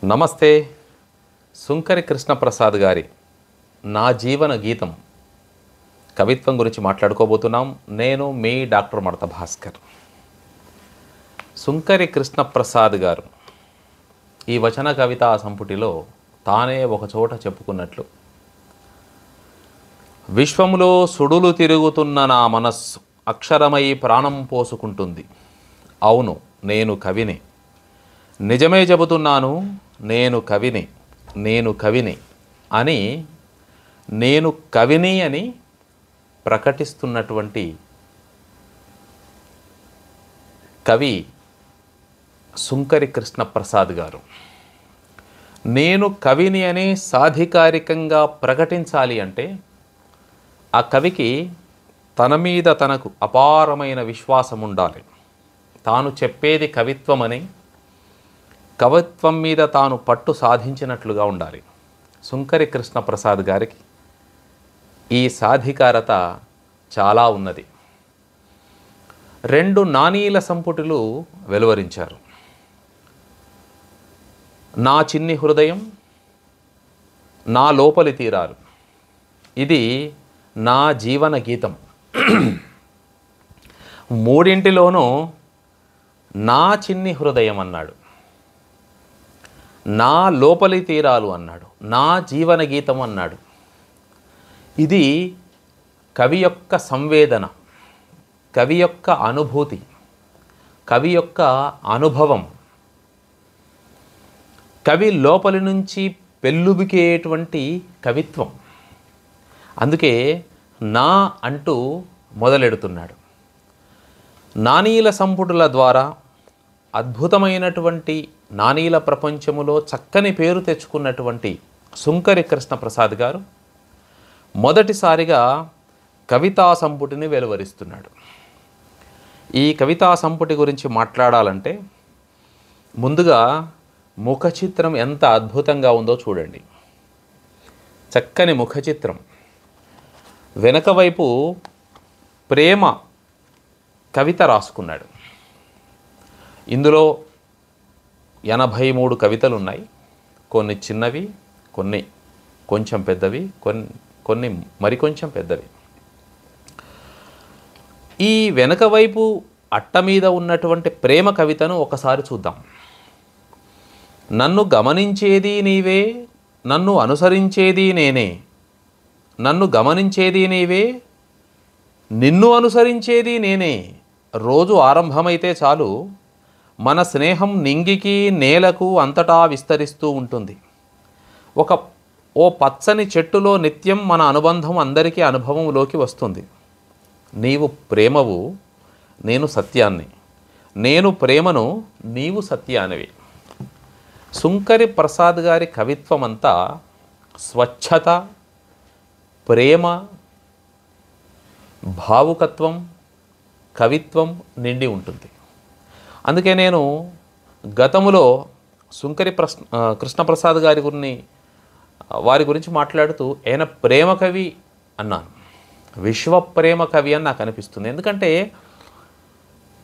నమస్తే. సుంకరి కృష్ణప్రసాద్ గారి నా జీవన గీతం కవిత్వం గురించి మాట్లాడుకోబోతున్నాం. నేను మీ డాక్టర్ మడత భాస్కర్. సుంకరి కృష్ణప్రసాద్ గారు ఈ వచన కవితా సంపుటిలో తానే ఒకచోట చెప్పుకున్నట్లు, విశ్వములో సుడులు తిరుగుతున్న నా మనస్సు అక్షరమై ప్రాణం పోసుకుంటుంది. అవును, నేను కవిని, నిజమే చెబుతున్నాను, నేను కవిని అని నేను కవిని అని ప్రకటిస్తున్నటువంటి కవి సుంకరి కృష్ణప్రసాద్ గారు. నేను కవిని అని సాధికారికంగా ప్రకటించాలి అంటే ఆ కవికి తన మీద తనకు అపారమైన విశ్వాసం ఉండాలి. తాను చెప్పేది కవిత్వమని, కవిత్వం మీద తాను పట్టు సాధించినట్లుగా ఉండాలి. సుంకరి కృష్ణప్రసాద్ గారికి ఈ సాధికారత చాలా ఉన్నది. 2 నాణీల సంపుటిలు వెలువరించారు. నా చిన్ని హృదయం, నా లోపలి తీరాలు. ఇది నా జీవన గీతం. మూడింటిలోనూ నా చిన్ని హృదయం అన్నాడు, నా లోపలి తీరాలు అన్నాడు, నా జీవన గీతం అన్నాడు. ఇది కవి యొక్క సంవేదన, కవి యొక్క అనుభూతి, కవి యొక్క అనుభవం, కవి లోపలి నుంచి పెళ్ళుబికేటువంటి కవిత్వం. అందుకే నా అంటూ మొదలెడుతున్నాడు. నాణీల సంపుటుల ద్వారా అద్భుతమైనటువంటి నాణీల ప్రపంచములో చక్కని పేరు తెచ్చుకున్నటువంటి సుంకరి కృష్ణప్రసాద్ గారు మొదటిసారిగా కవితా సంపుటిని వెలువరిస్తున్నాడు. ఈ కవితా సంపుటి గురించి మాట్లాడాలంటే ముందుగా ముఖ చిత్రం ఎంత అద్భుతంగా ఉందో చూడండి. చక్కని ముఖ చిత్రం, వెనక వైపు ప్రేమ కవిత రాసుకున్నాడు. ఇందులో 83 కవితలు ఉన్నాయి. కొన్ని చిన్నవి, కొన్ని కొంచెం పెద్దవి, కొన్ని మరికొంచెం పెద్దవి. ఈ వెనక వైపు అట్ట మీద ఉన్నటువంటి ప్రేమ కవితను ఒకసారి చూద్దాం. నన్ను గమనించేది నీవే, నన్ను అనుసరించేది నేనే, నన్ను గమనించేది నీవే, నిన్ను అనుసరించేది నేనే. రోజు ఆరంభమైతే చాలు మన స్నేహం నింగికి నేలకు అంతటా విస్తరిస్తూ ఉంటుంది. ఓ పచ్చని చెట్టులో నిత్యం మన అనుబంధం అందరికీ అనుభవంలోకి వస్తుంది. నీవు ప్రేమవు, నేను సత్యాన్ని, నేను ప్రేమను, నీవు సత్యానివి. సుంకరి ప్రసాద్ గారి కవిత్వం అంతా స్వచ్ఛత, ప్రేమ, భావుకత్వం, కవిత్వం నిండి ఉంటుంది. అందుకే నేను గతములో సుంకరి కృష్ణప్రసాద్ వారి గురించి మాట్లాడుతూ ఆయన ప్రేమ కవి అన్నాను. విశ్వ ప్రేమ కవి అని నాకు అనిపిస్తుంది. ఎందుకంటే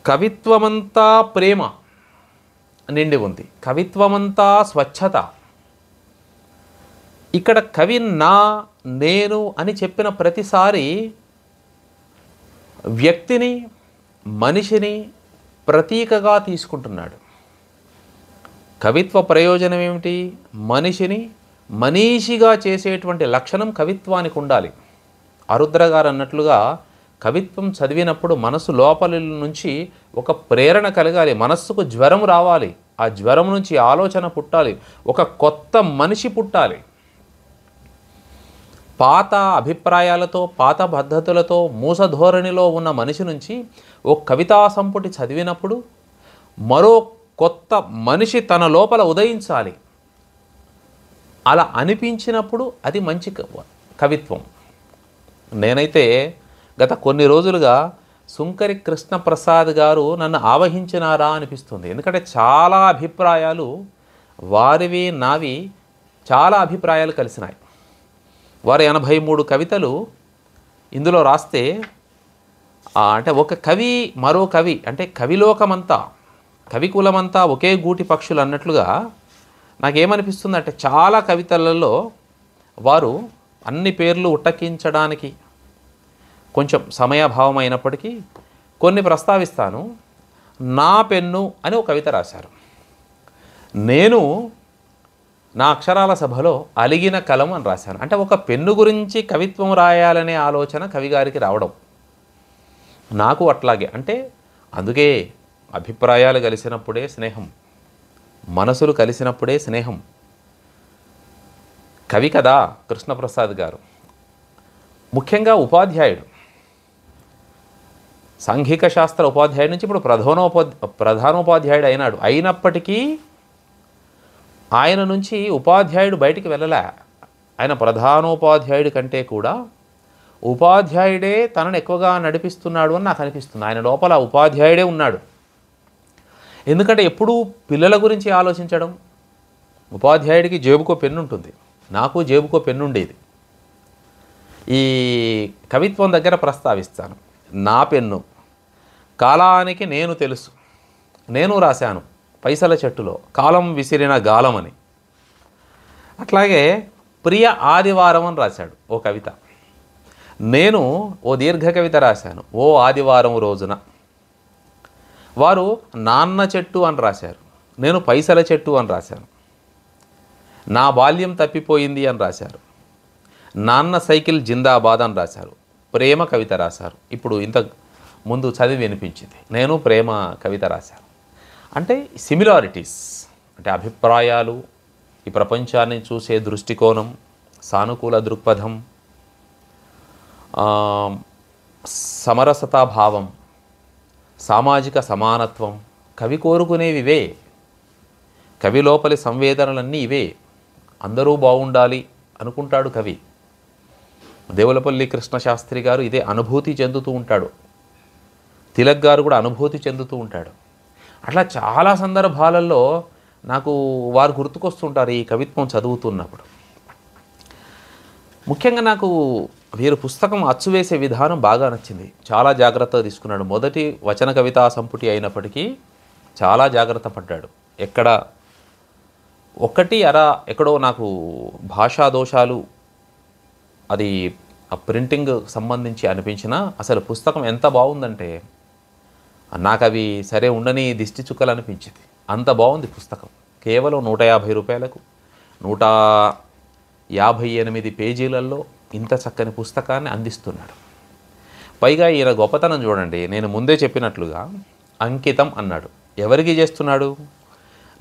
కవిత్వమంతా ప్రేమ నిండి ఉంది, కవిత్వమంతా స్వచ్ఛత. ఇక్కడ కవి నా, నేను అని చెప్పిన ప్రతిసారి వ్యక్తిని, మనిషిని ప్రతీకగా తీసుకుంటున్నాడు. కవిత్వ ప్రయోజనం ఏమిటి? మనిషిని మనీషిగా చేసేటువంటి లక్షణం కవిత్వానికి ఉండాలి. ఆరుద్ర గారు అన్నట్లుగా కవిత్వం చదివినప్పుడు మనసు లోపలి నుంచి ఒక ప్రేరణ కలగాలి, మనస్సుకు జ్వరం రావాలి, ఆ జ్వరం నుంచి ఆలోచన పుట్టాలి, ఒక కొత్త మనిషి పుట్టాలి. పాత అభిప్రాయాలతో, పాత పద్ధతులతో, మూసధోరణిలో ఉన్న మనిషి నుంచి ఓ కవితా సంపుటి చదివినప్పుడు మరో కొత్త మనిషి తన లోపల ఉదయించాలి. అలా అనిపించినప్పుడు అది మంచి కవిత్వం. నేనైతే గత కొన్ని రోజులుగా సుంకరి కృష్ణప్రసాద్ గారు నన్ను ఆవహించినారా అనిపిస్తుంది. ఎందుకంటే చాలా అభిప్రాయాలు, వారివి నావి చాలా అభిప్రాయాలు కలిసినాయి. వారు 83 కవితలు ఇందులో రాస్తే, అంటే ఒక కవి మరో కవి, అంటే కవిలోకమంతా, కవికులమంతా ఒకే గూటి పక్షులు అన్నట్లుగా నాకేమనిపిస్తుందంటే చాలా కవితలలో వారు అన్ని పేర్లు ఉటంకించడానికి కొంచెం సమయాభావం అయినప్పటికీ కొన్ని ప్రస్తావిస్తాను. నా పెన్ను అని ఒక కవిత రాశారు. నేను నా అక్షరాల సభలో అలిగిన కలం అని రాశాను. అంటే ఒక పెన్ను గురించి కవిత్వం రాయాలనే ఆలోచన కవిగారికి రావడం నాకు అట్లాగే. అంటే అందుకే అభిప్రాయాలు కలిసినప్పుడే స్నేహం, మనసులు కలిసినప్పుడే స్నేహం. కవి కదా కృష్ణప్రసాద్ గారు, ముఖ్యంగా ఉపాధ్యాయుడు, సాంఘిక శాస్త్ర ఉపాధ్యాయుడి నుంచి ఇప్పుడు ప్రధానోపాధ్యాయుడు అయినాడు. అయినప్పటికీ ఆయన నుంచి ఉపాధ్యాయుడు బయటికి వెళ్ళలే. ఆయన ప్రధానోపాధ్యాయుడి కంటే కూడా ఉపాధ్యాయుడే తనను ఎక్కువగా నడిపిస్తున్నాడు అని నాకు అనిపిస్తుంది. ఆయన లోపల ఉపాధ్యాయుడే ఉన్నాడు. ఎందుకంటే ఎప్పుడూ పిల్లల గురించి ఆలోచించడం. ఉపాధ్యాయుడికి జేబుకో పెన్ను ఉంటుంది, నాకు జేబుకో పెన్ను ఉండేది. ఈ కవిత్వం దగ్గర ప్రస్తావిస్తాను. నా పెన్ను, కాలానికి నేను తెలుసు, నేను రాశాను పైసల చెట్టులో కాలం విసిరిన గాలమని. అట్లాగే ప్రియ ఆదివారం అని రాశాడు ఓ కవిత. నేను ఓ దీర్ఘ కవిత రాశాను ఓ ఆదివారం రోజున. వారు నాన్న చెట్టు అని రాశారు, నేను పైసల చెట్టు అని రాశాను. నా బాల్యం తప్పిపోయింది అని రాశారు, నాన్న సైకిల్ జిందాబాద్ అని రాశారు. ప్రేమ కవిత రాశారు, ఇప్పుడు ఇంత ముందు చదివి వినిపించింది. నేను ప్రేమ కవిత రాశాను. అంటే సిమిలారిటీస్, అంటే అభిప్రాయాలు, ఈ ప్రపంచాన్ని చూసే దృష్టికోణం, సానుకూల దృక్పథం, సమరసతాభావం, సామాజిక సమానత్వం కవి కోరుకునేవి ఇవే. కవి లోపలి సంవేదనలన్నీ ఇవే. అందరూ బాగుండాలి అనుకుంటాడు కవి. దేవులపల్లి కృష్ణశాస్త్రి గారు ఇదే అనుభూతి చెందుతూ ఉంటాడు. తిలక్ గారు కూడా అనుభూతి చెందుతూ ఉంటాడు. అట్లా చాలా సందర్భాలలో నాకు వారు గుర్తుకొస్తుంటారు ఈ కవిత్వం చదువుతున్నప్పుడు. ముఖ్యంగా నాకు వీరు పుస్తకం అచ్చువేసే విధానం బాగా నచ్చింది. చాలా జాగ్రత్తగా తీసుకున్నాడు. మొదటి వచన కవితా సంపుటి అయినప్పటికీ చాలా జాగ్రత్త పడ్డాడు. ఎక్కడ ఒకటి అర ఎక్కడో నాకు భాషా దోషాలు అది ఆ ప్రింటింగ్ సంబంధించి అనిపించినా అసలు పుస్తకం ఎంత బాగుందంటే నాకు అవి సరే ఉండని దిష్టి చుక్కలు అనిపించింది. అంత బాగుంది పుస్తకం. కేవలం 150 రూపాయలకు 158 పేజీలలో ఇంత చక్కని పుస్తకాన్ని అందిస్తున్నాడు. పైగా ఈయన గొప్పతనం చూడండి. నేను ముందే చెప్పినట్లుగా అంకితం అన్నాడు. ఎవరికి చేస్తున్నాడు?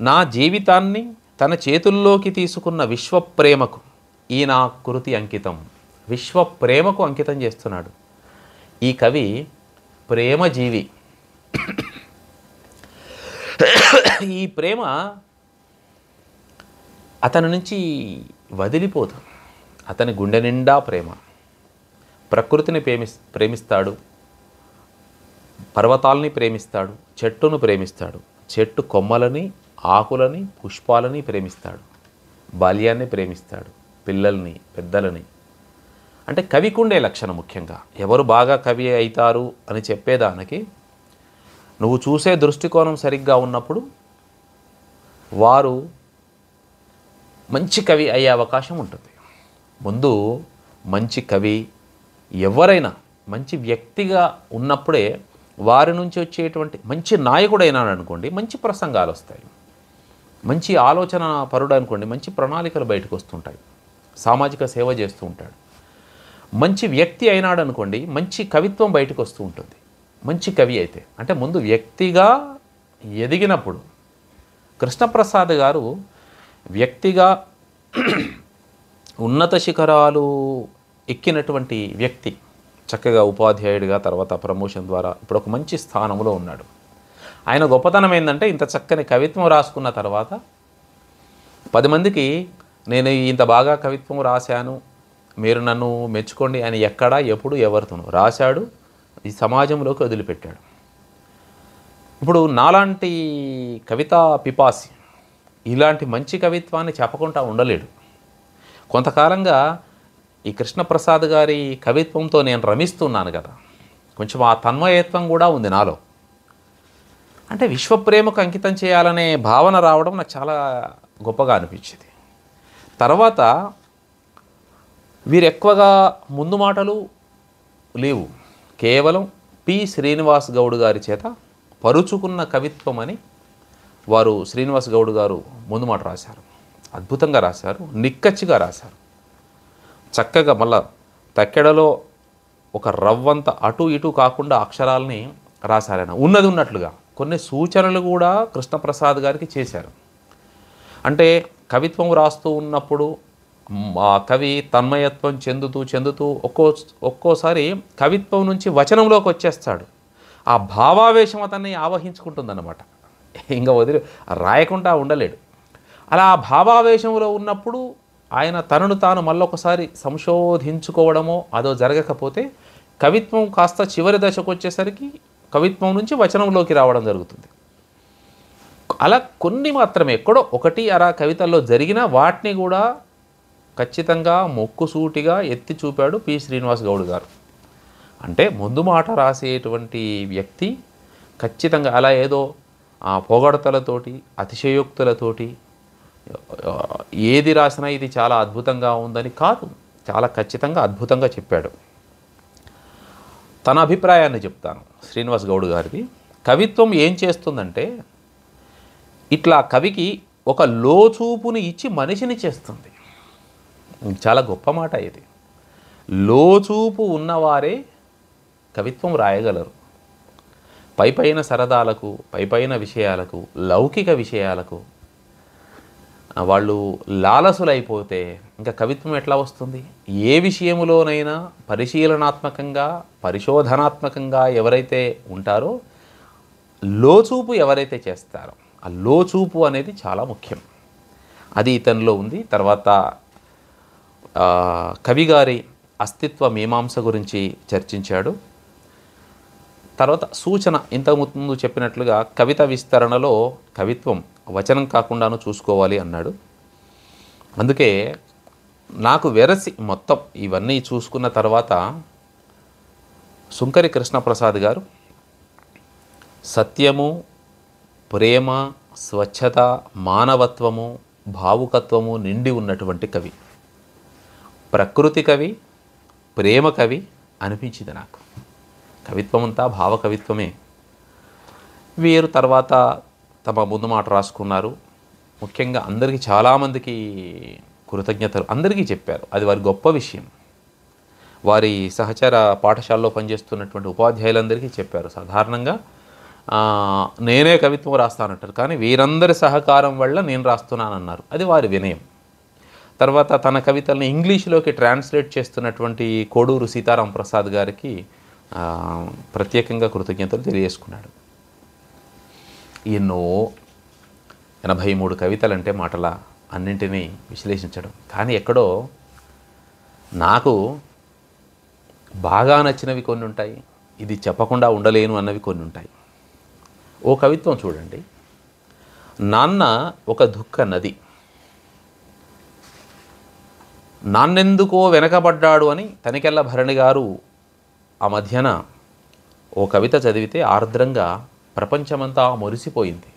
నా జీవితాన్ని తన చేతుల్లోకి తీసుకున్న విశ్వప్రేమకు ఈ నా కృతి అంకితం. విశ్వప్రేమకు అంకితం చేస్తున్నాడు. ఈ కవి ప్రేమజీవి. ఈ ప్రేమ అతని నుంచి వదిలిపోదు. అతని గుండె నిండా ప్రేమ. ప్రకృతిని ప్రేమిస్తాడు, పర్వతాలని ప్రేమిస్తాడు, చెట్టును ప్రేమిస్తాడు, చెట్టు కొమ్మలని, ఆకులని, పుష్పాలని ప్రేమిస్తాడు, బాల్యాన్ని ప్రేమిస్తాడు, పిల్లల్ని, పెద్దలని. అంటే కవికుండే లక్షణం ముఖ్యంగా. ఎవరు బాగా కవి అవుతారు అని చెప్పేదానికి నువ్వు చూసే దృష్టికోణం సరిగ్గా ఉన్నప్పుడు వారు మంచి కవి అయ్యే అవకాశం ఉంటుంది. ముందు మంచి కవి ఎవరైనా మంచి వ్యక్తిగా ఉన్నప్పుడే వారి నుంచి వచ్చేటువంటి మంచి నాయకుడైనాడు అనుకోండి, మంచి ప్రసంగాలు వస్తాయి. మంచి ఆలోచన పరుడు అనుకోండి, మంచి ప్రణాళికలు బయటకు వస్తుంటాయి. సామాజిక సేవ చేస్తూ ఉంటాడు. మంచి వ్యక్తి అయినాడు అనుకోండి, మంచి కవిత్వం బయటకు వస్తూ ఉంటుంది. మంచి కవి అయితే అంటే ముందు వ్యక్తిగా ఎదిగినప్పుడు. కృష్ణప్రసాద్ గారు వ్యక్తిగా ఉన్నత శిఖరాలు ఎక్కినటువంటి వ్యక్తి. చక్కగా ఉపాధ్యాయుడిగా తర్వాత ప్రమోషన్ ద్వారా ఇప్పుడు ఒక మంచి స్థానంలో ఉన్నాడు. ఆయన గొప్పతనం ఏంటంటే ఇంత చక్కని కవిత్వం రాసుకున్న తర్వాత 10 మందికి నేను ఇంత బాగా కవిత్వం రాశాను, మీరు నన్ను మెచ్చుకోండి అని ఎక్కడా ఎప్పుడు ఎవరితోనూ రాశాడు. ఈ సమాజంలోకి వదిలిపెట్టాడు. ఇప్పుడు నాలాంటి కవితా పిపాసి ఇలాంటి మంచి కవిత్వాన్ని చెప్పకుండా ఉండలేడు. కొంతకాలంగా ఈ కృష్ణప్రసాద్ గారి కవిత్వంతో నేను రమిస్తున్నాను కదా, కొంచెం ఆ తన్మయత్వం కూడా ఉంది నాలో. అంటే విశ్వప్రేమకు అంకితం చేయాలనే భావన రావడం నాకు చాలా గొప్పగా అనిపించింది. తర్వాత వీరు ఎక్కువగా ముందు మాటలు లేవు, కేవలం పి శ్రీనివాస్ గౌడ్ గారి చేత పరుచుకున్న కవిత్వం అని వారు శ్రీనివాస్ గౌడ్ గారు ముందు మాట రాశారు. అద్భుతంగా రాశారు, నిక్కచ్చిగా రాశారు, చక్కగా మళ్ళా తక్కెడలో ఒక రవ్వంత అటు ఇటు కాకుండా అక్షరాలని రాశారాయన, ఉన్నది ఉన్నట్లుగా. కొన్ని సూచనలు కూడా కృష్ణప్రసాద్ గారికి చేశారు. అంటే కవిత్వం రాస్తూ ఉన్నప్పుడు ఆ కవి తన్మయత్వం చెందుతూ ఒక్కోసారి కవిత్వం నుంచి వచనంలోకి వచ్చేస్తాడు. ఆ భావావేశం అతన్ని ఆవహించుకుంటుందన్నమాట, ఇంకా వదిలి రాయకుండా ఉండలేడు. అలా ఆ భావావేశంలో ఉన్నప్పుడు ఆయన తనను తాను మళ్ళొకసారి సంశోధించుకోవడమో అదో జరగకపోతే కవిత్వం కాస్త చివరి దశకు వచ్చేసరికి కవిత్వం నుంచి వచనంలోకి రావడం జరుగుతుంది. అలా కొన్ని మాత్రమే ఎక్కడో ఒకటి అరా కవితల్లో జరిగిన వాటిని కూడా ఖచ్చితంగా మొక్కుసూటిగా ఎత్తి చూపాడు పి శ్రీనివాస్ గౌడ్ గారు. అంటే ముందు మాట రాసేటువంటి వ్యక్తి ఖచ్చితంగా అలా ఏదో పొగడతలతోటి అతిశయోక్తులతోటి ఏది రాసినా ఇది చాలా అద్భుతంగా ఉందని కాదు, చాలా ఖచ్చితంగా అద్భుతంగా చెప్పాడు. తన అభిప్రాయాన్ని చెప్తాను శ్రీనివాస్ గౌడ్ గారిది. కవిత్వం ఏం చేస్తుందంటే ఇట్లా కవికి ఒక లోచూపుని ఇచ్చి మనిషిని చేస్తుంది. చాలా గొప్ప మాట ఇది. లోచూపు ఉన్నవారే కవిత్వం రాయగలరు. పైపైన సరదాలకు, పైపైన విషయాలకు, లౌకిక విషయాలకు వాళ్ళు లాలసులైపోతే ఇంకా కవిత్వం ఎట్లా వస్తుంది? ఏ విషయములోనైనా పరిశీలనాత్మకంగా, పరిశోధనాత్మకంగా ఎవరైతే ఉంటారో, లోచూపు ఎవరైతే చేస్తారో, ఆ లోచూపు అనేది చాలా ముఖ్యం. అది ఇతనిలో ఉంది. తర్వాత కవిగారి అస్తిత్వ మీమాంస గురించి చర్చించాడు. తర్వాత సూచన, ఇంతకుముందు చెప్పినట్లుగా కవిత విస్తరణలో కవిత్వం వచనం కాకుండాను చూసుకోవాలి అన్నాడు. అందుకే నాకు వెరసి మొత్తం ఇవన్నీ చూసుకున్న తర్వాత సుంకరి కృష్ణప్రసాద్ గారు సత్యము, ప్రేమ, స్వచ్ఛత, మానవత్వము, భావుకత్వము నిండి ఉన్నటువంటి కవి, ప్రకృతి కవి, ప్రేమ కవి అనిపించింది నాకు. కవిత్వం అంతా భావకవిత్వమే. వీరు తర్వాత తమ ముందు మాట రాసుకున్నారు. ముఖ్యంగా అందరికీ, చాలామందికి కృతజ్ఞతలు అందరికీ చెప్పారు. అది వారి గొప్ప విషయం. వారి సహచర పాఠశాలలో పనిచేస్తున్నటువంటి ఉపాధ్యాయులందరికీ చెప్పారు. సాధారణంగా నేనే కవిత్వం రాస్తానంటారు, కానీ వీరందరి సహకారం వల్ల నేను రాస్తున్నానన్నారు. అది వారి వినయం. తర్వాత తన కవితల్ని ఇంగ్లీష్లోకి ట్రాన్స్లేట్ చేస్తున్నటువంటి కోడూరు సీతారాం ప్రసాద్ గారికి ప్రత్యేకంగా కృతజ్ఞతలు తెలియజేసుకున్నాడు. ఎన్నో 83 కవితలంటే మాటల అన్నింటినీ విశ్లేషించడం, కానీ ఎక్కడో నాకు బాగా నచ్చినవి కొన్ని ఉంటాయి, ఇది చెప్పకుండా ఉండలేను అన్నవి కొన్ని ఉంటాయి. ఓ కవిత్వం చూడండి. నాన్న ఒక దుఃఖ నది, నాన్నెందుకో వెనకబడ్డాడు అని తనికెళ్ళ భరణి గారు ఆ మధ్యన ఓ కవిత చదివితే ఆర్ద్రంగా ప్రపంచమంతా మురిసిపోయింది.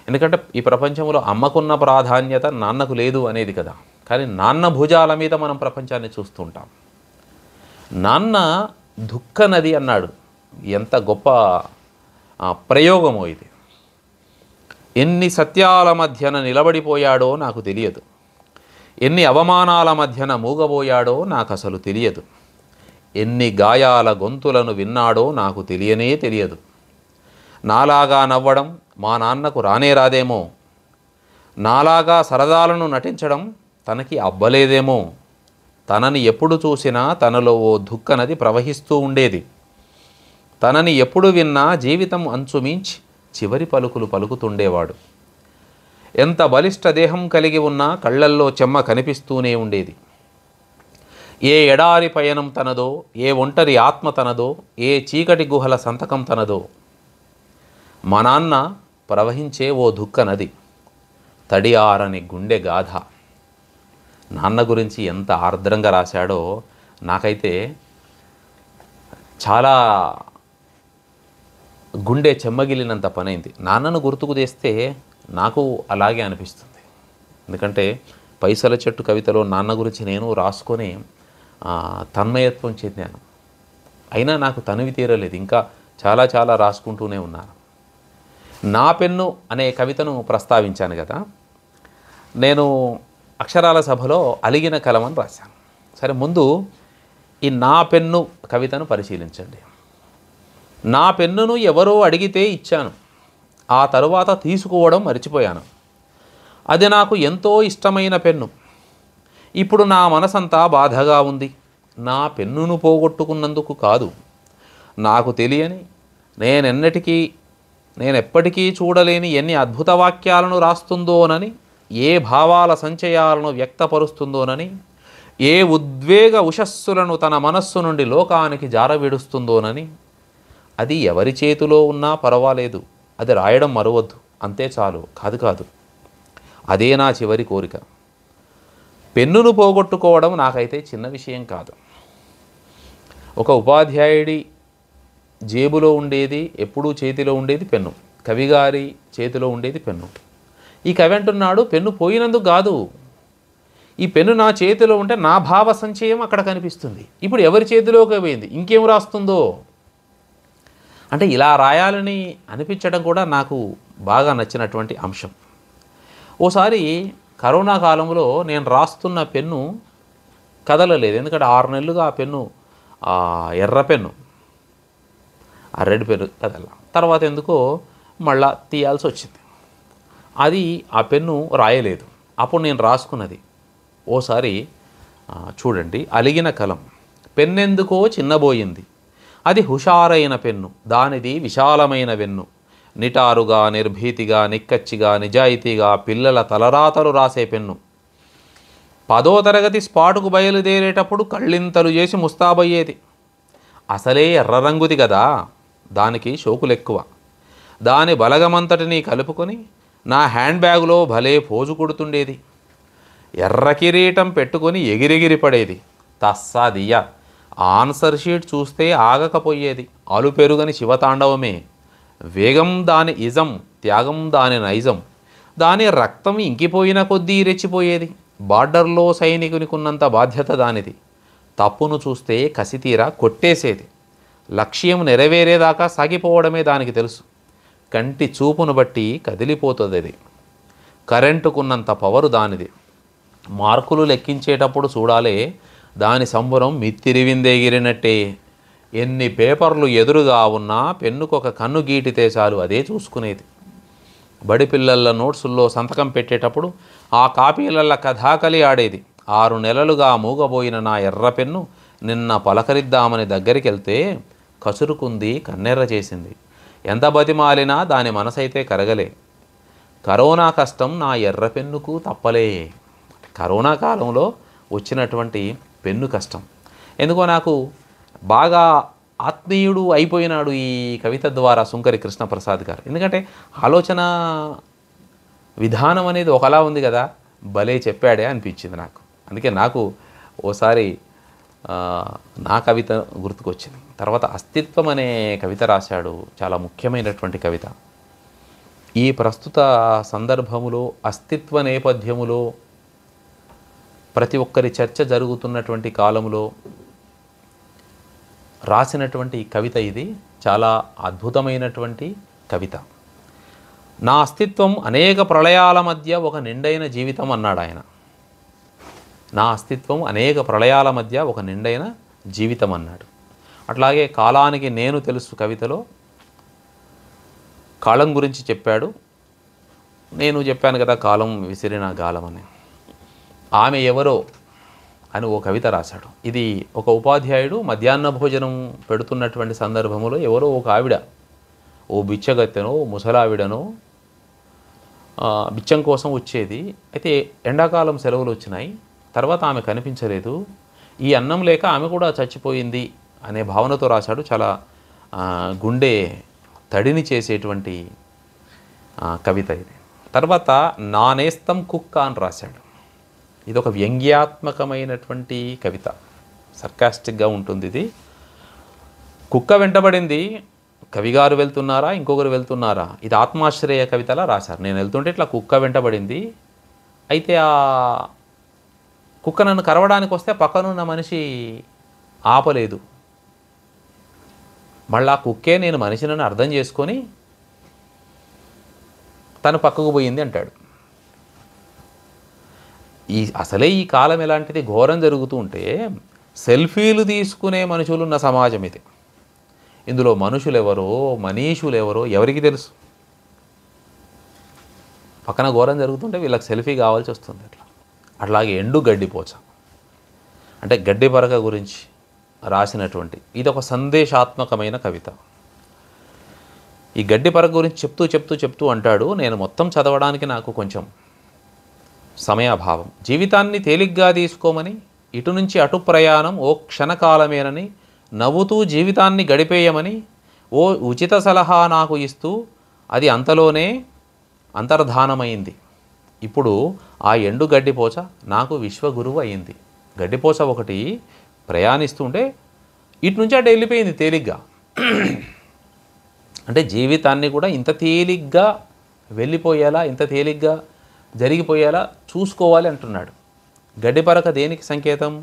ఎందుకంటే ఈ ప్రపంచంలో అమ్మకున్న ప్రాధాన్యత నాన్నకు లేదు అనేది కదా, కానీ నాన్న భుజాల మీద మనం ప్రపంచాన్ని చూస్తుంటాం. నాన్న దుఃఖ నది అన్నాడు. ఎంత గొప్ప ప్రయోగమో ఇది. ఎన్ని సత్యాల మధ్యన నిలబడిపోయాడో నాకు తెలియదు, ఎన్ని అవమానాల మధ్యన మూగబోయాడో నాకు అసలు తెలియదు, ఎన్ని గాయాల గొంతులను విన్నాడో నాకు తెలియనే తెలియదు. నాలాగా నవ్వడం మా నాన్నకు రానే రాదేమో, నాలాగా సరదాలను నటించడం తనకి అబ్బలేదేమో. తనని ఎప్పుడు చూసినా తనలో ఓ దుఃఖనది ప్రవహిస్తూ ఉండేది. తనని ఎప్పుడు విన్నా జీవితం అంచుమించి చివరి పలుకులు పలుకుతుండేవాడు. ఎంత బలిష్ట దేహం కలిగి ఉన్నా కళ్ళల్లో చెమ్మ కనిపిస్తూనే ఉండేది. ఏ ఎడారి పయనం తనదో, ఏ ఒంటరి ఆత్మ తనదో, ఏ చీకటి గుహల సంతకం తనదో. మా నాన్న ప్రవహించే ఓ దుఃఖ నది, తడి ఆరని గుండె గాథ. నాన్న గురించి ఎంత ఆర్ద్రంగా రాశాడో నాకైతే చాలా గుండె చెమ్మగిలినంత పనైంది. నాన్నను గుర్తుకు తెస్తే నాకు అలాగే అనిపిస్తుంది. ఎందుకంటే పైసల చెట్టు కవితలో నాన్న గురించి నేను రాసుకొని తన్మయత్వం చెందాను. అయినా నాకు తనివి తీరలేదు, ఇంకా చాలా చాలా రాసుకుంటూనే ఉన్నాను. నా పెన్ను అనే కవితను ప్రస్తావించాను కదా, నేను అక్షరాల సభలో అలిగిన కలమని రాశాను. సరే, ముందు ఈ నా పెన్ను కవితను పరిశీలించండి. నా పెన్నును ఎవరో అడిగితే ఇచ్చాను, ఆ తరువాత తీసుకోవడం మర్చిపోయాను. అది నాకు ఎంతో ఇష్టమైన పెన్ను. ఇప్పుడు నా మనసంతా బాధగా ఉంది. నా పెన్నును పోగొట్టుకున్నందుకు కాదు, నాకు తెలియని, నేనెప్పటికీ చూడలేని ఎన్ని అద్భుత వాక్యాలను రాస్తుందోనని, ఏ భావాల సంచయాలను వ్యక్తపరుస్తుందోనని, ఏ ఉద్వేగ ఉషస్సులను తన మనస్సు నుండి లోకానికి జారవిడుస్తుందోనని. అది ఎవరి చేతిలో ఉన్నా పర్వాలేదు, అది రాయడం మరవద్దు, అంతే చాలు. కాదు, అదే నా చివరి కోరిక. పెన్నును పోగొట్టుకోవడం నాకైతే చిన్న విషయం కాదు. ఒక ఉపాధ్యాయుడి జేబులో ఉండేది, ఎప్పుడూ చేతిలో ఉండేది పెన్ను. కవిగారి చేతిలో ఉండేది పెన్ను. ఈ కవి అంటున్నాడు, పెన్ను పోయినందుకు కాదు, ఈ పెన్ను నా చేతిలో ఉంటే నా భావ సంచయం అక్కడ కనిపిస్తుంది. ఇప్పుడు ఎవరి చేతిలోకి పోయింది, ఇంకేం రాస్తుందో. అంటే ఇలా రాయాలని అనిపించడం కూడా నాకు బాగా నచ్చినటువంటి అంశం. ఓసారి కరోనా కాలంలో నేను రాస్తున్న పెన్ను కదలలేదు. ఎందుకంటే 6 నెలలుగా ఆ పెన్ను ఎర్ర పెన్ను, ఆ రెడ్ పెన్ను కదల. తర్వాత ఎందుకో మళ్ళా తీయాల్సి వచ్చింది. అది ఆ పెన్ను రాయలేదు. అప్పుడు నేను రాసుకున్నది ఓసారి చూడండి. అలిగిన కలం, పెన్నెందుకో చిన్నబోయింది, అది హుషారైన పెన్ను, దానిది విశాలమైన వెన్ను. నిటారుగా, నిర్భీతిగా, నిక్కచ్చిగా, నిజాయితీగా పిల్లల తలరాతలు రాసే పెన్ను. 10వ తరగతి స్పాటుకు బయలుదేరేటప్పుడు కళ్ళింతలు చేసి ముస్తాబయ్యేది. అసలే ఎర్ర రంగుది కదా, దానికి షోకులెక్కువ. దాని బలగమంతటినీ కలుపుకొని నా హ్యాండ్ బ్యాగులో భలే పోజు కొడుతుండేది. ఎర్ర కిరీటం పెట్టుకొని ఎగిరెగిరి పడేది. తస్సాదియ్య, ఆన్సర్ షీట్ చూస్తే ఆగకపోయేది. అలు పెరుగని శివతాండవమే. వేగం దాని ఇజం, త్యాగం దాని నైజం. దాని రక్తం ఇంకిపోయిన కొద్దీ రెచ్చిపోయేది. బార్డర్లో సైనికునికున్నంత బాధ్యత దానిది. తప్పును చూస్తే కసితీరా కొట్టేసేది. లక్ష్యం నెరవేరేదాకా సాగిపోవడమే దానికి తెలుసు. కంటి చూపును బట్టి కదిలిపోతుంది అది. కరెంటుకున్నంత పవరు దానిది. మార్కులు లెక్కించేటప్పుడు చూడాలే, దాని సంబరం మిత్తిరివిందేగిరినట్టే. ఎన్ని పేపర్లు ఎదురుగా ఉన్నా పెన్నుకొక కన్ను గీటితే చాలు అదే చూసుకునేది. బడి పిల్లల నోట్సుల్లో సంతకం పెట్టేటప్పుడు ఆ కాపీలల్ల కథాకలి ఆడేది. 6 నెలలుగా మూగబోయిన నా ఎర్ర పెన్ను నిన్న పలకరిద్దామని దగ్గరికి వెళ్తే కసురుకుంది, కన్నెర్ర చేసింది. ఎంత బతిమాలినా దాని మనసైతే కరగలే. కరోనా కష్టం నా ఎర్ర పెన్నుకు తప్పలే. కరోనా కాలంలో వచ్చినటువంటి పెన్ను కష్టం ఎందుకో నాకు బాగా ఆత్మీయుడు అయిపోయినాడు ఈ కవిత ద్వారా సుంకరి కృష్ణప్రసాద్ గారు. ఎందుకంటే ఆలోచన విధానం అనేది ఒకలా ఉంది కదా, భలే చెప్పాడే అనిపించింది నాకు. అందుకే నాకు ఓసారి నా కవిత గుర్తుకొచ్చింది. తర్వాత అస్తిత్వం అనే కవిత రాశాడు, చాలా ముఖ్యమైనటువంటి కవిత. ఈ ప్రస్తుత సందర్భములో అస్తిత్వ నేపథ్యములో ప్రతి ఒక్కరి చర్చ జరుగుతున్నటువంటి కాలంలో రాసినటువంటి కవిత ఇది. చాలా అద్భుతమైనటువంటి కవిత. నా అస్తిత్వం అనేక ప్రళయాల మధ్య ఒక నిండైన జీవితం అన్నాడు ఆయన. నా అస్తిత్వం అనేక ప్రళయాల మధ్య ఒక నిండైన జీవితం అన్నాడు. అట్లాగే కాలానికి నేను తెలుసు కవితలో కాలం గురించి చెప్పాడు. నేను చెప్పాను కదా, కాలం విసిరిన గాలం అని. ఆమె ఎవరో అని ఓ కవిత రాశాడు. ఇది ఒక ఉపాధ్యాయుడు మధ్యాహ్న భోజనం పెడుతున్నటువంటి సందర్భంలో ఎవరో ఒక ఆవిడ, ఓ బిచ్చగత్తెనో ముసలావిడనో బిచ్చం కోసం వచ్చేది. అయితే ఎండాకాలం సెలవులు వచ్చినాయి. తర్వాత ఆమె కనిపించలేదు. ఈ అన్నం లేక ఆమె కూడా చచ్చిపోయింది అనే భావనతో రాశాడు. చాలా గుండె తడిని చేసేటువంటి కవిత ఇది. తర్వాత నా నేస్తం కుక్క అని రాశాడు. ఇది ఒక వ్యంగ్యాత్మకమైనటువంటి కవిత, సర్కాస్టిక్గా ఉంటుంది ఇది. కుక్క వెంటబడింది, కవిగారు వెళ్తున్నారా ఇంకొకరు వెళ్తున్నారా, ఇది ఆత్మాశ్రయ కవితలా రాశారు. నేను వెళ్తుంటే ఇట్లా కుక్క వెంటబడింది, అయితే ఆ కుక్క నన్ను కరవడానికి వస్తే పక్కనున్న మనిషి ఆపలేదు. మళ్ళీ ఆ కుక్కే నేను మనిషినని అర్థం చేసుకొని తను పక్కకు పోయింది అంటాడు. అసలే ఈ కాలం ఎలాంటిది, ఘోరం జరుగుతూ ఉంటే సెల్ఫీలు తీసుకునే మనుషులు ఉన్న సమాజం ఇది. ఇందులో మనుషులెవరో మనీషులెవరో ఎవరికి తెలుసు? పక్కన ఘోరం జరుగుతుంటే వీళ్ళకి సెల్ఫీ కావాల్సి వస్తుంది. అట్లాగే ఎండు గడ్డిపోచ అంటే గడ్డి పరక గురించి రాసినటువంటి ఇది ఒక సందేశాత్మకమైన కవిత. ఈ గడ్డి పరక గురించి చెప్తూ అంటాడు, నేను మొత్తం చదవడానికి నాకు కొంచెం సమయాభావం. జీవితాన్ని తేలిగ్గా తీసుకోమని, ఇటు నుంచి అటు ప్రయాణం ఓ క్షణకాలమేనని, నవ్వుతూ జీవితాన్ని గడిపేయమని ఓ ఉచిత సలహా నాకు ఇస్తూ అది అంతలోనే అంతర్ధానమైంది. ఇప్పుడు ఆ ఎండు గడ్డిపోచ నాకు విశ్వగురువు అయింది. గడ్డిపోచ ఒకటి ప్రయాణిస్తుంటే ఇటు నుంచి అటు వెళ్ళిపోయింది తేలిగ్గా. అంటే జీవితాన్ని కూడా ఇంత తేలిగ్గా వెళ్ళిపోయేలా, ఇంత తేలిగ్గా జరిగిపోయేలా చూసుకోవాలి అంటున్నాడు. గడ్డిపరక దేనికి సంకేతం?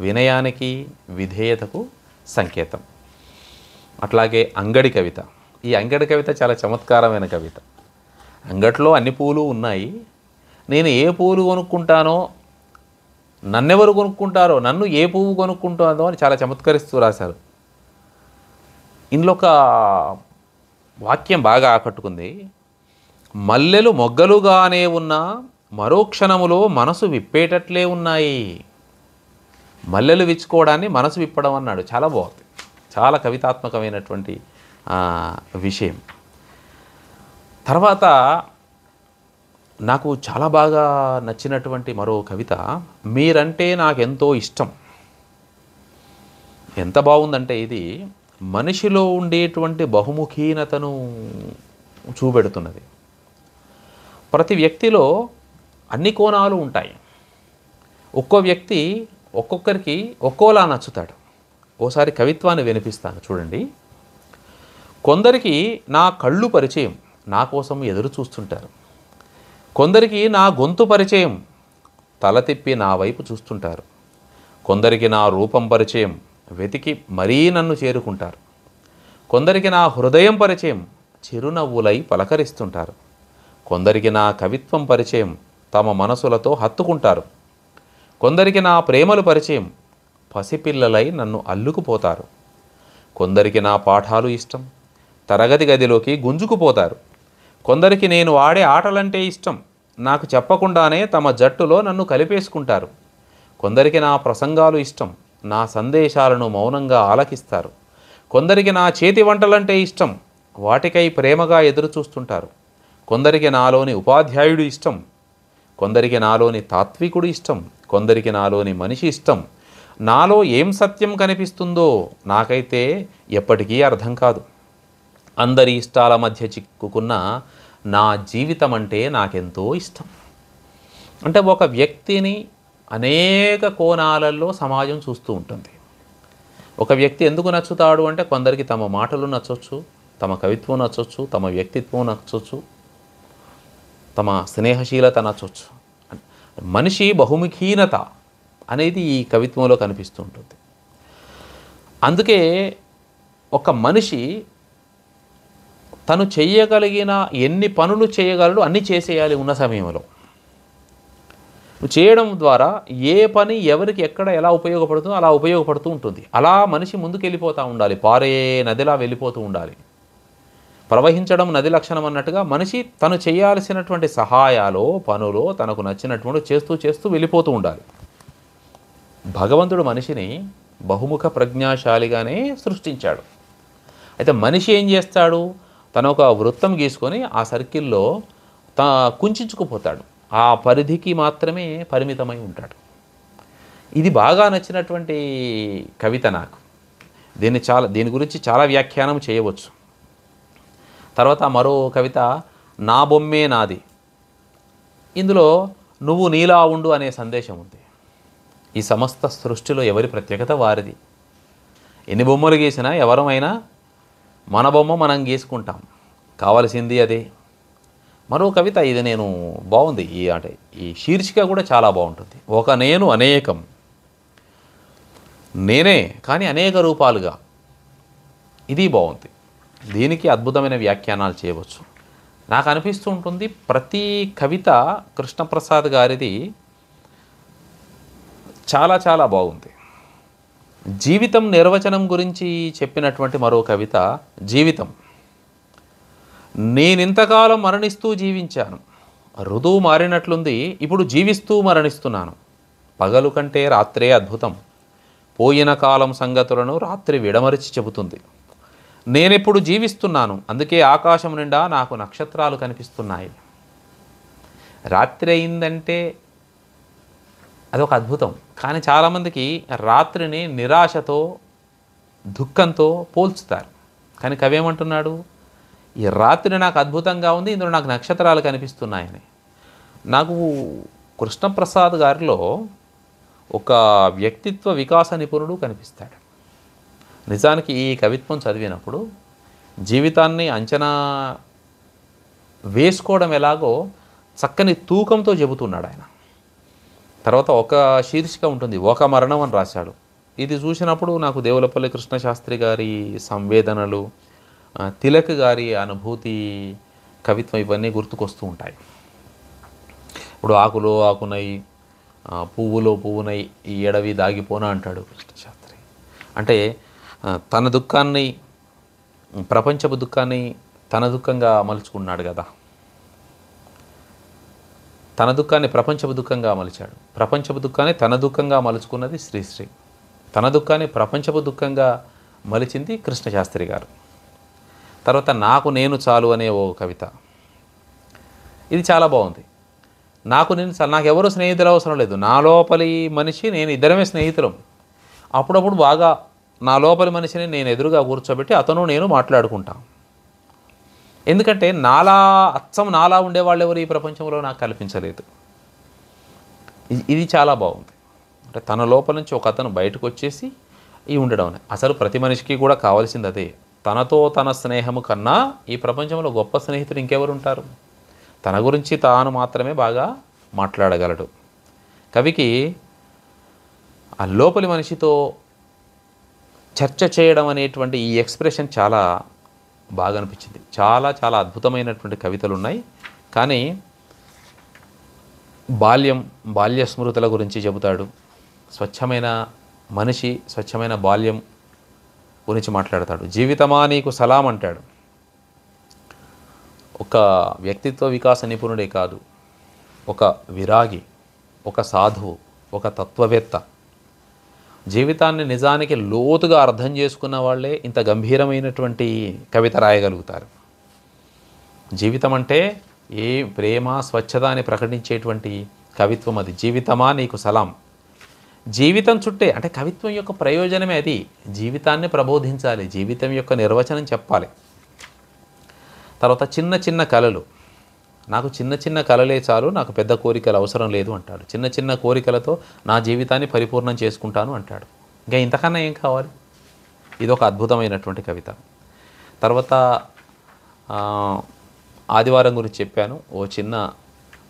వినయానికి, విధేయతకు సంకేతం. అట్లాగే అంగడి కవిత. ఈ అంగడి కవిత చాలా చమత్కారమైన కవిత. అంగట్లో అన్ని పూలు ఉన్నాయి, నేను ఏ పూలు కొనుక్కుంటానో, నన్నెవరు కొనుక్కుంటారో, నన్ను ఏ పువ్వు కొనుక్కుంటానో అని చాలా చమత్కరిస్తూ రాశారు. ఇందులో ఒక వాక్యం బాగా ఆకట్టుకుంది. మల్లెలు మొగ్గలుగానే ఉన్నా మరో క్షణములో మనసు విప్పేటట్లే ఉన్నాయి. మల్లెలు విచ్చుకోవడాన్ని మనసు విప్పడం అన్నాడు. చాలా బాగుంది, చాలా కవితాత్మకమైనటువంటి విషయం. తర్వాత నాకు చాలా బాగా నచ్చినటువంటి మరో కవిత, మీరంటే నాకెంతో ఇష్టం. ఎంత బాగుందంటే ఇది మనిషిలో ఉండేటువంటి బహుముఖీనతను చూపెడుతున్నది. ప్రతి వ్యక్తిలో అన్ని కోణాలు ఉంటాయి. ఒక్కో వ్యక్తి ఒక్కొక్కరికి ఒక్కోలా నచ్చుతాడు. ఓసారి కవిత్వాన్ని వినిపిస్తాను చూడండి. కొందరికి నా కళ్ళు పరిచయం, నా కోసం ఎదురు చూస్తుంటారు. కొందరికి నా గొంతు పరిచయం, తల తిప్పి నా వైపు చూస్తుంటారు. కొందరికి నా రూపం పరిచయం, వెతికి మరీ నన్ను చేరుకుంటారు. కొందరికి నా హృదయం పరిచయం, చిరునవ్వులై పలకరిస్తుంటారు. కొందరికి నా కవిత్వం పరిచయం, తమ మనసులతో హత్తుకుంటారు. కొందరికి నా ప్రేమలు పరిచయం, పసిపిల్లలై నన్ను అల్లుకుపోతారు. కొందరికి నా పాఠాలు ఇష్టం, తరగతి గదిలోకి గుంజుకుపోతారు. కొందరికి నేను ఆడే ఆటలంటే ఇష్టం, నాకు చెప్పకుండానే తమ జట్టులో నన్ను కలిపేసుకుంటారు. కొందరికి నా ప్రసంగాలు ఇష్టం, నా సందేశాలను మౌనంగా ఆలకిస్తారు. కొందరికి నా చేతి వంటలంటే ఇష్టం, వాటికై ప్రేమగా ఎదురు చూస్తుంటారు. కొందరికి నాలోని ఉపాధ్యాయుడు ఇష్టం, కొందరికి నాలోని తాత్వికుడు ఇష్టం, కొందరికి నాలోని మనిషి ఇష్టం. నాలో ఏం సత్యం కనిపిస్తుందో నాకైతే ఎప్పటికీ అర్థం కాదు. అందరి ఇష్టాల మధ్య చిక్కుకున్న నా జీవితం అంటే నాకెంతో ఇష్టం. అంటే ఒక వ్యక్తిని అనేక కోణాలలో సమాజం చూస్తూ ఉంటుంది. ఒక వ్యక్తి ఎందుకు నచ్చుతాడు అంటే కొందరికి తమ మాటలు నచ్చవచ్చు, తమ కవిత్వం నచ్చవచ్చు, తమ వ్యక్తిత్వం నచ్చవచ్చు, తమ స్నేహశీలత నచ్చవచ్చు. మనిషి బహుముఖీనత అనేది ఈ కవిత్వంలో కనిపిస్తూ ఉంటుంది. అందుకే ఒక మనిషి తను చేయగలిగిన ఎన్ని పనులు చేయగలడు అన్నీ చేసేయాలి ఉన్న సమయంలో. చేయడం ద్వారా ఏ పని ఎవరికి ఎక్కడ ఎలా ఉపయోగపడుతుందో అలా ఉపయోగపడుతూ ఉంటుంది. అలా మనిషి ముందుకు వెళ్ళిపోతూ ఉండాలి, పారే నదిలా వెళ్ళిపోతూ ఉండాలి. ప్రవహించడం నది లక్షణం అన్నట్టుగా మనిషి తను చేయాల్సినటువంటి సహాయాలో పనులో తనకు నచ్చినటువంటి చేస్తూ వెళ్ళిపోతూ ఉండాలి. భగవంతుడు మనిషిని బహుముఖ ప్రజ్ఞాశాలిగానే సృష్టించాడు. అయితే మనిషి ఏం చేస్తాడు? తను ఒక వృత్తం గీసుకొని ఆ సర్కిల్లో కుంచుకుపోతాడు. ఆ పరిధికి మాత్రమే పరిమితమై ఉంటాడు. ఇది బాగా నచ్చినటువంటి కవిత నాకు. దీని గురించి చాలా వ్యాఖ్యానం చేయవచ్చు. తర్వాత మరో కవిత, నా బొమ్మే నాది. ఇందులో నువ్వు నీలా ఉండు అనే సందేశం ఉంది. ఈ సమస్త సృష్టిలో ఎవరి ప్రత్యేకత వారిది. ఎన్ని బొమ్మలు గీసినా ఎవరమైనా మన బొమ్మ మనం గీసుకుంటాం, కావలసింది అదే. మరో కవిత ఇది నేను బాగుంది, అంటే ఈ శీర్షిక కూడా చాలా బాగుంటుంది. ఒక నేను అనేకం, నేనే కానీ అనేక రూపాలుగా, ఇది బాగుంది. దీనికి అద్భుతమైన వ్యాఖ్యానాలు చేయవచ్చు. నాకు అనిపిస్తూ ఉంటుంది ప్రతి కవిత కృష్ణప్రసాద్ గారిది చాలా చాలా బాగుంది. జీవితం నిర్వచనం గురించి చెప్పినటువంటి మరో కవిత జీవితం. నేనింతకాలం మరణిస్తూ జీవించాను, ఋతువు మారినట్లుంది, ఇప్పుడు జీవిస్తూ మరణిస్తున్నాను. పగలు కంటే రాత్రే అద్భుతం, పోయిన కాలం సంగతులను రాత్రి విడమరిచి చెబుతుంది. నేనెప్పుడు జీవిస్తున్నాను, అందుకే ఆకాశం నిండా నాకు నక్షత్రాలు కనిపిస్తున్నాయి. రాత్రి అయిందంటే అదొక అద్భుతం. కానీ చాలామందికి రాత్రిని నిరాశతో దుఃఖంతో పోల్చుతారు. కానీ కవి ఏమంటున్నాడు, ఈ రాత్రి నాకు అద్భుతంగా ఉంది, ఇందులో నాకు నక్షత్రాలు కనిపిస్తున్నాయని. నాకు కృష్ణప్రసాద్ గారిలో ఒక వ్యక్తిత్వ వికాస నిపుణుడు కనిపిస్తాడు. నిజానికి ఈ కవిత్వం చదివినప్పుడు జీవితాన్ని అంచనా వేసుకోవడం ఎలాగో చక్కని తూకంతో చెబుతున్నాడు ఆయన. తర్వాత ఒక శీర్షిక ఉంటుంది, ఒక మరణం అని రాశాడు. ఇది చూసినప్పుడు నాకు దేవులపల్లి కృష్ణశాస్త్రి గారి సంవేదనలు, తిలక్ గారి అనుభూతి కవిత్వం ఇవన్నీ గుర్తుకొస్తూ ఉంటాయి. ఇప్పుడు ఆకులో ఆకునై, పువ్వులో పువ్వునై ఈ ఎడవి దాగిపోనా అంటాడు కృష్ణశాస్త్రి. అంటే తన దుఃఖాన్ని, ప్రపంచపు దుఃఖాన్ని తన దుఃఖంగా మలుచుకున్నాడు కదా. తన దుఃఖాన్ని ప్రపంచపు దుఃఖంగా మలిచాడు. ప్రపంచపు దుఃఖాన్ని తన దుఃఖంగా మలుచుకున్నది శ్రీశ్రీ. తన దుఃఖాన్ని ప్రపంచపు దుఃఖంగా మలిచింది కృష్ణశాస్త్రి గారు. తర్వాత నాకు నేను చాలు అనే ఓ కవిత, ఇది చాలా బాగుంది. నాకు నేను చాలు, నాకు ఎవరు స్నేహితులు అవసరం లేదు, నా లోపలి మనిషి నేను ఇద్దరమే స్నేహితులం. అప్పుడప్పుడు బాగా నా లోపలి మనిషిని నేను ఎదురుగా కూర్చోబెట్టి అతను నేను మాట్లాడుకుంటాను. ఎందుకంటే అచ్చం నాలా ఉండేవాళ్ళు ఎవరు ఈ ప్రపంచంలో నాకు కల్పించలేదు. ఇది చాలా బాగుంది. అంటే తన లోపల నుంచి ఒక అతను బయటకు వచ్చేసి ఈ ఉండడం. అసలు ప్రతి మనిషికి కూడా కావాల్సింది అదే. తనతో తన స్నేహము కన్నా ఈ ప్రపంచంలో గొప్ప స్నేహితులు ఇంకెవరు ఉంటారు? తన గురించి తాను మాత్రమే బాగా మాట్లాడగలడు. కవికి ఆ లోపలి మనిషితో చర్చ చేయడం అనేటువంటి ఈ ఎక్స్ప్రెషన్ చాలా బాగా అనిపించింది. చాలా చాలా అద్భుతమైనటువంటి కవితలు ఉన్నాయి. కానీ బాల్య స్మృతుల గురించి చెబుతాడు. స్వచ్ఛమైన మనిషి, స్వచ్ఛమైన బాల్యం గురించి మాట్లాడతాడు. జీవితమా నీకు సలాం అంటాడు. ఒక వ్యక్తిత్వ వికాస నిపుణుడే కాదు, ఒక విరాగి, ఒక సాధువు, ఒక తత్వవేత్త, జీవితాన్ని నిజానికి లోతుగా అర్థం చేసుకున్న వాళ్ళే ఇంత గంభీరమైనటువంటి కవిత రాయగలుగుతారు. జీవితం అంటే ఏ ప్రేమ, స్వచ్ఛత అని ప్రకటించేటువంటి కవిత్వం అది. జీవితమా నీకు సలాం. జీవితం చుట్టే, అంటే కవిత్వం యొక్క ప్రయోజనమే అది. జీవితాన్ని ప్రబోధించాలి, జీవితం యొక్క నిర్వచనం చెప్పాలి. తర్వాత చిన్న చిన్న కలలు, నాకు చిన్న చిన్న కలలే చాలు, నాకు పెద్ద కోరికలు అవసరం లేదు అంటాడు. చిన్న చిన్న కోరికలతో నా జీవితాన్ని పరిపూర్ణం చేసుకుంటాను అంటాడు. ఇంకా ఇంతకన్నా ఏం కావాలి? ఇదొక అద్భుతమైనటువంటి కవిత. తర్వాత ఆదివారం గురించి చెప్పాను.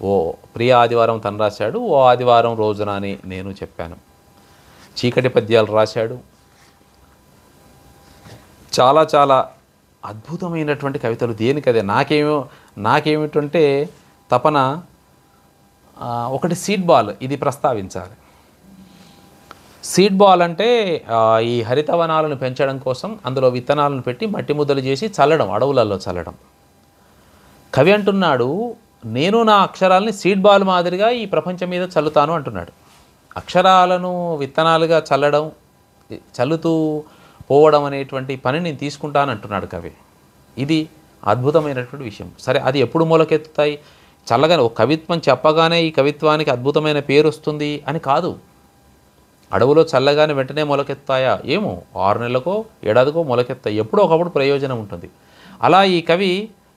ఓ ప్రియ ఆదివారం తను రాశాడు. ఓ ఆదివారం రోజున అని నేను చెప్పాను. చీకటి పద్యాలు రాశాడు. చాలా చాలా అద్భుతమైనటువంటి కవితలు. దేనికదే. నాకేమిటంటే తపన, ఒకటి సీడ్ బాల్, ఇది ప్రస్తావించాలి. సీడ్ బాల్ అంటే ఈ హరితవనాలను పెంచడం కోసం అందులో విత్తనాలను పెట్టి మట్టి ముద్దలు చేసి చల్లడం, అడవులలో చల్లడం. కవి అంటున్నాడు, నేను నా అక్షరాలని సీడ్ బాల్ మాదిరిగా ఈ ప్రపంచం మీద చల్లుతాను అంటున్నాడు. అక్షరాలను విత్తనాలుగా చల్లుతూ పోవడం అనేటువంటి పని నేను తీసుకుంటాను అంటున్నాడు కవి. ఇది అద్భుతమైనటువంటి విషయం. సరే, అది ఎప్పుడు మొలకెత్తుతాయి? చల్లగానే ఒక కవిత్వం చెప్పగానే ఈ కవిత్వానికి అద్భుతమైన పేరు వస్తుంది అని కాదు. అడవులో చల్లగానే వెంటనే మొలకెత్తాయా? ఏమో, 6 నెలలకో ఏడాదికో మొలకెత్తాయి. ఎప్పుడో ఒకప్పుడు ప్రయోజనం ఉంటుంది. అలా ఈ కవి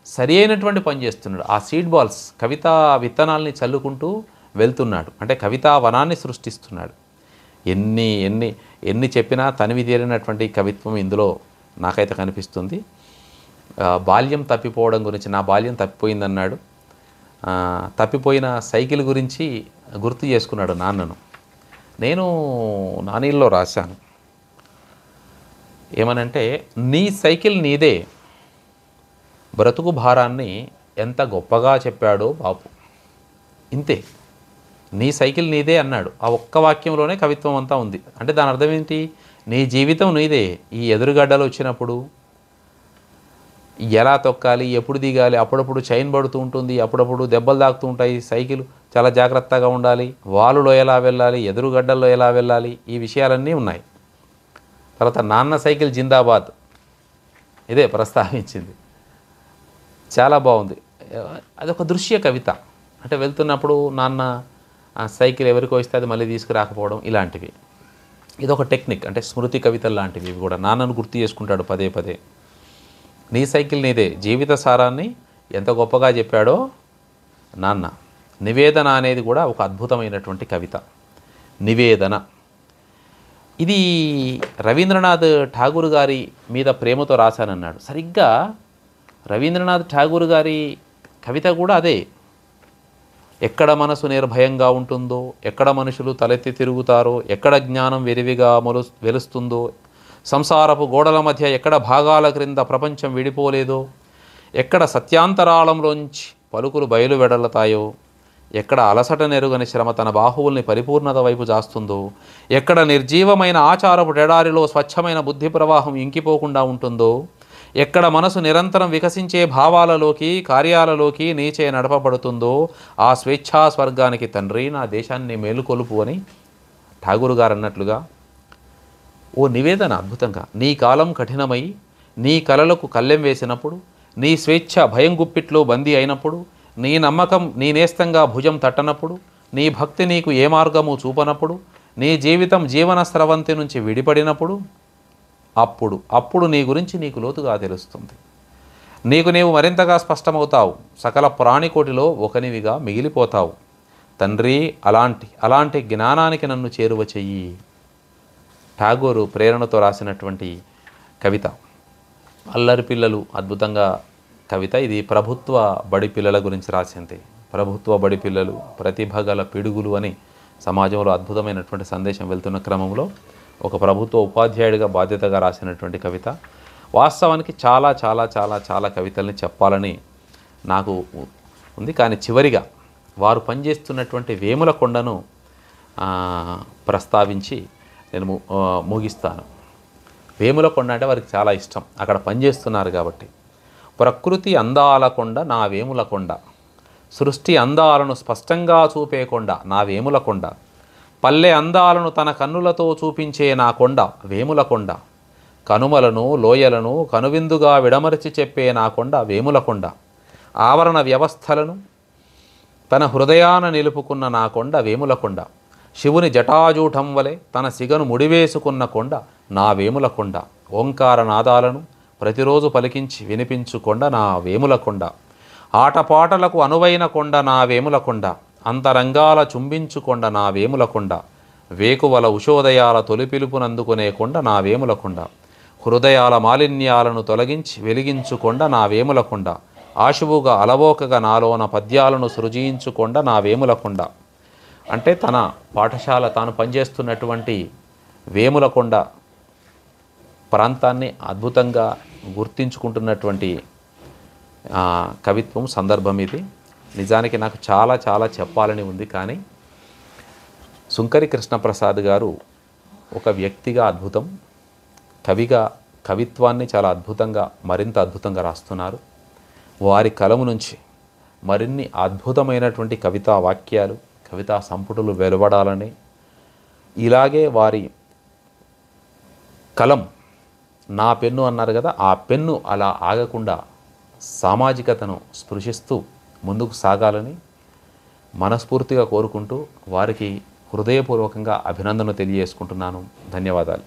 సరి అయినటువంటి పని చేస్తున్నాడు. ఆ సీడ్ బాల్స్, కవితా విత్తనాల్ని చల్లుకుంటూ వెళ్తున్నాడు. అంటే కవితా వనాన్ని సృష్టిస్తున్నాడు. ఎన్ని చెప్పినా తనివి తీరినటువంటి కవిత్వం ఇందులో నాకైతే కనిపిస్తుంది. బాల్యం తప్పిపోవడం గురించి, నా బాల్యం తప్పిపోయిందన్నాడు. తప్పిపోయిన సైకిల్ గురించి గుర్తు చేసుకున్నాడు నాన్నను. నేను నానీల్లో రాశాను ఏమనంటే, నీ సైకిల్ నీదే, బ్రతుకు భారాన్ని ఎంత గొప్పగా చెప్పాడో బాపు. ఇంతే, నీ సైకిల్ నీదే అన్నాడు. ఆ ఒక్క వాక్యంలోనే కవిత్వం అంతా ఉంది. అంటే దాని అర్థం ఏంటి? నీ జీవితం నీదే. ఈ ఎదురుగడ్డలు వచ్చినప్పుడు ఎలా తొక్కాలి, ఎప్పుడు దిగాలి, అప్పుడప్పుడు చైన్ పడుతూ ఉంటుంది, అప్పుడప్పుడు దెబ్బలు తాకుతూ ఉంటాయి, సైకిల్ చాలా జాగ్రత్తగా ఉండాలి, వాలులో ఎలా వెళ్ళాలి, ఎదురుగడ్డల్లో ఎలా వెళ్ళాలి, ఈ విషయాలన్నీ ఉన్నాయి. తర్వాత నాన్న సైకిల్ జిందాబాద్, ఇదే ప్రస్తావించింది. చాలా బాగుంది. అదొక దృశ్య కవిత. అంటే వెళ్తున్నప్పుడు నాన్న సైకిల్ ఎవరికో ఇస్తే అది మళ్ళీ తీసుకురాకపోవడం, ఇలాంటివి. ఇదొక టెక్నిక్. అంటే స్మృతి కవితలు లాంటివి ఇవి కూడా. నాన్నను గుర్తు చేసుకుంటాడు పదే పదే. నీ సైకిల్ నీదే, జీవిత సారాన్ని ఎంత గొప్పగా చెప్పాడో నాన్న. నివేదన అనేది కూడా ఒక అద్భుతమైనటువంటి కవిత. నివేదన ఇది రవీంద్రనాథ్ ఠాగూర్ గారి మీద ప్రేమతో రాశానన్నాడు. సరిగ్గా రవీంద్రనాథ్ ఠాగూర్ గారి కవిత కూడా అదే. ఎక్కడ మనసు నిర్భయంగా ఉంటుందో, ఎక్కడ మనుషులు తలెత్తి తిరుగుతారో, ఎక్కడ జ్ఞానం విరివిగా వెలుస్తుందో, సంసారపు గోడల మధ్య ఎక్కడ భాగాల క్రింద ప్రపంచం విడిపోలేదో, ఎక్కడ సత్యాంతరాళంలోంచి పలుకులు బయలు వెడలతాయో, ఎక్కడ అలసట నెరుగని శ్రమ తన బాహువుల్ని పరిపూర్ణత వైపు జాస్తుందో, ఎక్కడ నిర్జీవమైన ఆచారపు డెడారిలో స్వచ్ఛమైన బుద్ధి ప్రవాహం ఇంకిపోకుండా ఉంటుందో, ఎక్కడ మనసు నిరంతరం వికసించే భావాలలోకి కార్యాలలోకి నీచే నడపబడుతుందో, ఆ స్వేచ్ఛా స్వర్గానికి తండ్రి నా దేశాన్ని మేలుకొలుపు అని ఠాగూర్ గారు అన్నట్లుగా ఓ నివేదన అద్భుతంగా. నీ కాలం కఠినమై నీ కలలకు కళ్ళెం వేసినప్పుడు, నీ స్వేచ్ఛ భయం గుప్పిట్లో బందీ అయినప్పుడు, నీ నమ్మకం నీ నేస్తంగా భుజం తట్టనప్పుడు, నీ భక్తి నీకు ఏ మార్గము చూపనప్పుడు, నీ జీవితం జీవన స్రవంతి నుంచి విడిపడినప్పుడు, అప్పుడు నీ గురించి నీకు లోతుగా తెలుస్తుంది. నీకు నీవు మరింతగా స్పష్టమవుతావు. సకల ప్రాణికోటిలో ఒకనివిగా మిగిలిపోతావు. తండ్రి అలాంటి జ్ఞానానికి నన్ను చేరువ చెయ్యి. ఠాగూరు ప్రేరణతో రాసినటువంటి కవిత. అల్లరి పిల్లలు అద్భుతంగా కవిత. ఇది ప్రభుత్వ బడి పిల్లల గురించి రాసింది. ప్రభుత్వ బడి పిల్లలు ప్రతిభ గల పిడుగులు అని సమాజంలో అద్భుతమైనటువంటి సందేశం వెళ్తున్న క్రమంలో ఒక ప్రభుత్వ ఉపాధ్యాయుడిగా బాధ్యతగా రాసినటువంటి కవిత. వాస్తవానికి చాలా చాలా చాలా చాలా కవితల్ని చెప్పాలని నాకు ఉంది. కానీ చివరిగా వారు పనిచేస్తున్నటువంటి వేములకొండను ప్రస్తావించి నేను ముగిస్తాను. వేములకొండ అంటే వారికి చాలా ఇష్టం. అక్కడ పనిచేస్తున్నారు కాబట్టి. ప్రకృతి అందాల కొండ నా వేములకొండ, సృష్టి అందాలను స్పష్టంగా చూపే కొండ నా వేములకొండ, పల్లె అందాలను తన కన్నులతో చూపించే నా కొండ వేములకొండ, కనుమలను లోయలను కనువిందుగా విడమరచి చెప్పే నా కొండ వేములకొండ, ఆవరణ వ్యవస్థలను తన హృదయాన నిలుపుకున్న నా కొండ వేములకొండ, శివుని జటాజూఠం వలె తన సిగను ముడివేసుకున్న కొండ నా వేములకొండ, ఓంకార నాదాలను ప్రతిరోజు పలికించి వినిపించుకొండ నా వేములకొండ, ఆటపాటలకు అనువైన కొండ నా వేములకొండ, అంతరంగాల చుంబించుకొండ నా వేములకొండ, వేకువల ఉషోదయాల తొలి పిలుపునందుకునే కొండ నా వేములకొండ, హృదయాల మాలిన్యాలను తొలగించి వెలిగించుకొండ నా వేములకొండ, ఆశువుగా అలవోకగా నాలోన పద్యాలను సృజించుకొండ నా వేములకొండ. అంటే తన పాఠశాల తాను పనిచేస్తున్నటువంటి వేములకొండ ప్రాంతాన్ని అద్భుతంగా గుర్తించుకుంటున్నటువంటి కవిత్వం సందర్భం ఇది. నిజానికి నాకు చాలా చాలా చెప్పాలని ఉంది. కానీ సుంకరి కృష్ణప్రసాద్ గారు ఒక వ్యక్తిగా అద్భుతం, కవిగా కవిత్వాన్ని చాలా అద్భుతంగా మరింత అద్భుతంగా రాస్తున్నారు. వారి కలము నుంచి మరిన్ని అద్భుతమైనటువంటి కవితా వాక్యాలు కవితా సంపుటులు వెలువడాలని, ఇలాగే వారి కలం నా పెన్ను అన్నారు కదా, ఆ పెన్ను అలా ఆగకుండా సామాజికతను స్పృశిస్తూ ముందుకు సాగాలని మనస్ఫూర్తిగా కోరుకుంటూ వారికి హృదయపూర్వకంగా అభినందనలు తెలియజేసుకుంటున్నాను. ధన్యవాదాలు.